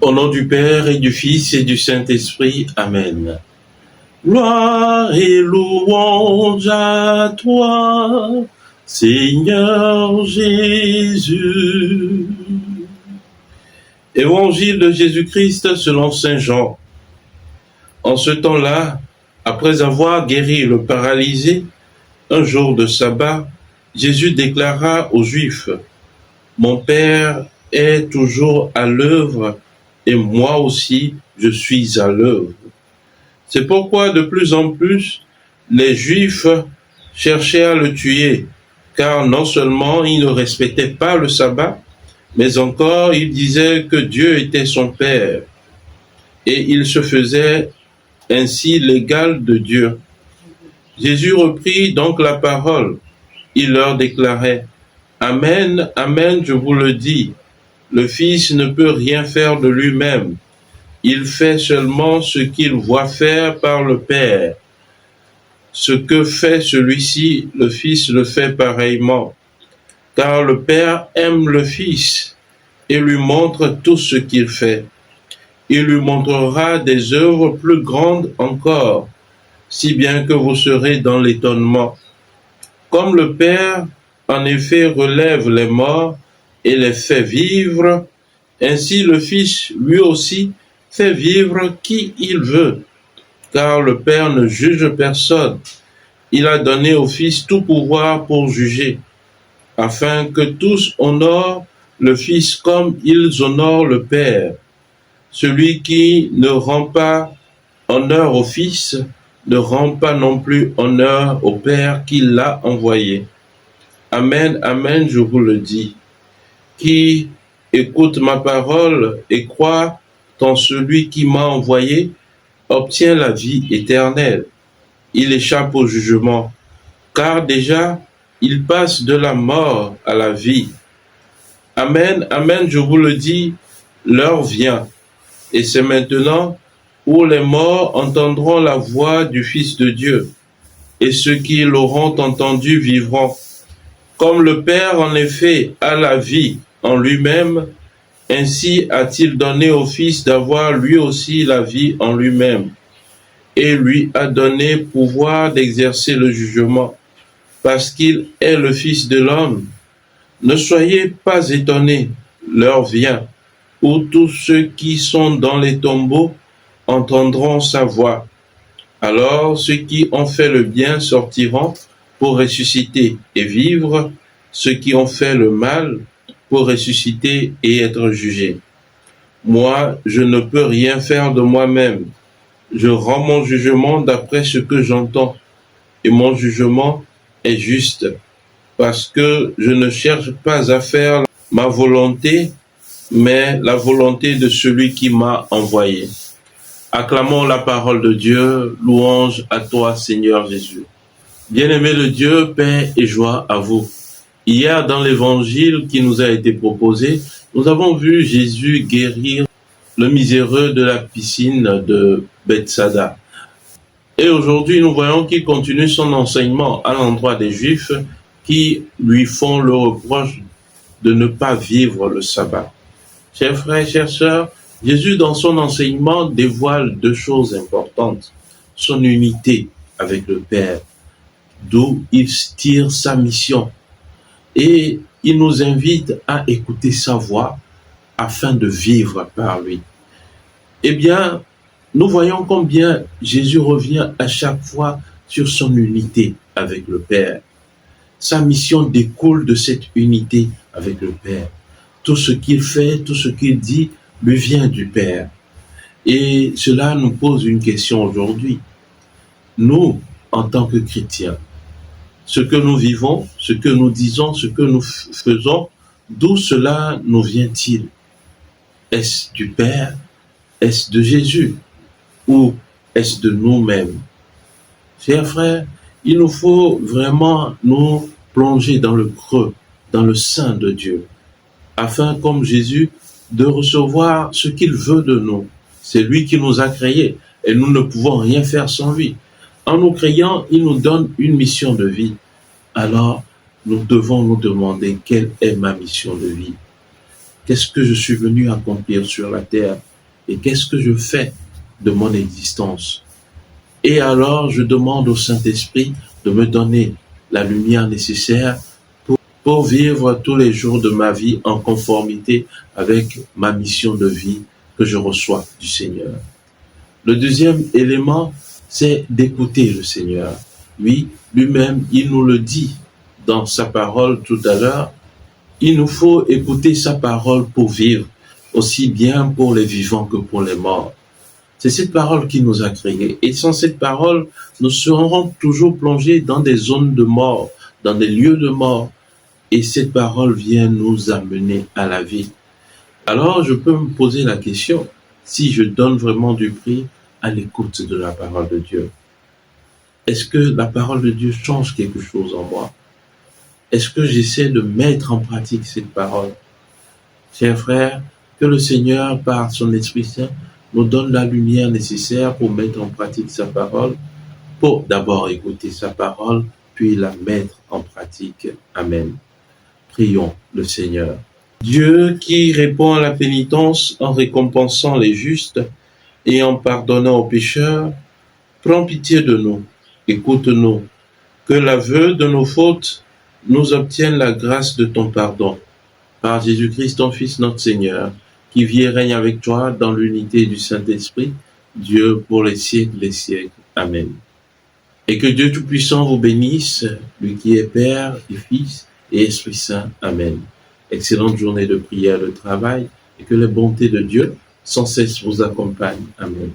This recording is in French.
Au nom du Père et du Fils et du Saint-Esprit. Amen. Gloire et louange à toi, Seigneur Jésus. Évangile de Jésus-Christ selon Saint Jean. En ce temps-là, après avoir guéri le paralysé, un jour de sabbat, Jésus déclara aux Juifs, « Mon Père est toujours à l'œuvre et moi aussi je suis à l'œuvre. » C'est pourquoi de plus en plus, les Juifs cherchaient à le tuer, car non seulement il ne respectait pas le sabbat, mais encore il disait que Dieu était son Père, et il se faisait ainsi l'égal de Dieu. Jésus reprit donc la parole. Il leur déclarait, « Amen, amen, je vous le dis, le Fils ne peut rien faire de lui-même. Il fait seulement ce qu'il voit faire par le Père. Ce que fait celui-ci, le Fils le fait pareillement. Car le Père aime le Fils et lui montre tout ce qu'il fait. Il lui montrera des œuvres plus grandes encore, si bien que vous serez dans l'étonnement. Comme le Père, en effet, relève les morts et les fait vivre, ainsi le Fils, lui aussi, fait vivre qui il veut, car le Père ne juge personne. Il a donné au Fils tout pouvoir pour juger, afin que tous honorent le Fils comme ils honorent le Père. Celui qui ne rend pas honneur au Fils ne rend pas non plus honneur au Père qui l'a envoyé. Amen, amen, je vous le dis. Qui écoute ma parole et croit en celui qui m'a envoyé, obtient la vie éternelle. Il échappe au jugement, car déjà, il passe de la mort à la vie. Amen, amen, je vous le dis, l'heure vient, et c'est maintenant où les morts entendront la voix du Fils de Dieu, et ceux qui l'auront entendu vivront. Comme le Père, en effet, a la vie en lui-même, ainsi a-t-il donné au Fils d'avoir lui aussi la vie en lui-même, et lui a donné pouvoir d'exercer le jugement, parce qu'il est le Fils de l'homme. Ne soyez pas étonnés, l'heure vient, où tous ceux qui sont dans les tombeaux entendront sa voix. Alors ceux qui ont fait le bien sortiront pour ressusciter et vivre, ceux qui ont fait le mal pour ressusciter et être jugés. Moi, je ne peux rien faire de moi-même. Je rends mon jugement d'après ce que j'entends, et mon jugement est juste, parce que je ne cherche pas à faire ma volonté, mais la volonté de celui qui m'a envoyé. Acclamons la parole de Dieu, louange à toi, Seigneur Jésus. Bien-aimé le Dieu, paix et joie à vous. Hier, dans l'évangile qui nous a été proposé, nous avons vu Jésus guérir le miséreux de la piscine de Bethsaida. Et aujourd'hui, nous voyons qu'il continue son enseignement à l'endroit des Juifs qui lui font le reproche de ne pas vivre le sabbat. Chers frères, chères sœurs, Jésus, dans son enseignement, dévoile deux choses importantes. Son unité avec le Père, d'où il tire sa mission. Et il nous invite à écouter sa voix afin de vivre par lui. Eh bien, nous voyons combien Jésus revient à chaque fois sur son unité avec le Père. Sa mission découle de cette unité avec le Père. Tout ce qu'il fait, tout ce qu'il dit, lui vient du Père. Et cela nous pose une question aujourd'hui. Nous, en tant que chrétiens, ce que nous vivons, ce que nous disons, ce que nous faisons, d'où cela nous vient-il? Est-ce du Père? Est-ce de Jésus? Ou est-ce de nous-mêmes? Chers frères, il nous faut vraiment nous plonger dans le creux, dans le sein de Dieu, afin, comme Jésus, de recevoir ce qu'il veut de nous. C'est lui qui nous a créés et nous ne pouvons rien faire sans lui. En nous créant, il nous donne une mission de vie. Alors, nous devons nous demander quelle est ma mission de vie. qu'est-ce que je suis venu accomplir sur la terre et qu'est-ce que je fais de mon existence. Et alors, je demande au Saint-Esprit de me donner la lumière nécessaire pour vivre tous les jours de ma vie en conformité avec ma mission de vie que je reçois du Seigneur. Le deuxième élément, c'est d'écouter le Seigneur. Oui, lui-même, il nous le dit dans sa parole tout à l'heure. Il nous faut écouter sa parole pour vivre, aussi bien pour les vivants que pour les morts. C'est cette parole qui nous a créés. Et sans cette parole, nous serons toujours plongés dans des zones de mort, dans des lieux de mort. Et cette parole vient nous amener à la vie. Alors, je peux me poser la question, si je donne vraiment du prix à l'écoute de la parole de Dieu, est-ce que la parole de Dieu change quelque chose en moi? Est-ce que j'essaie de mettre en pratique cette parole? Chers frères, que le Seigneur, par son Esprit Saint, nous donne la lumière nécessaire pour mettre en pratique sa parole, pour d'abord écouter sa parole, puis la mettre en pratique. Amen. Prions le Seigneur. Dieu qui répond à la pénitence en récompensant les justes et en pardonnant aux pécheurs, prends pitié de nous, écoute-nous, que l'aveu de nos fautes nous obtienne la grâce de ton pardon. Par Jésus-Christ, ton Fils, notre Seigneur, qui vit et règne avec toi dans l'unité du Saint-Esprit, Dieu pour les siècles des siècles. Amen. Et que Dieu Tout-Puissant vous bénisse, lui qui est Père et Fils et Esprit Saint. Amen. Excellente journée de prière, de travail, et que les bontés de Dieu sans cesse vous accompagnent. Amen.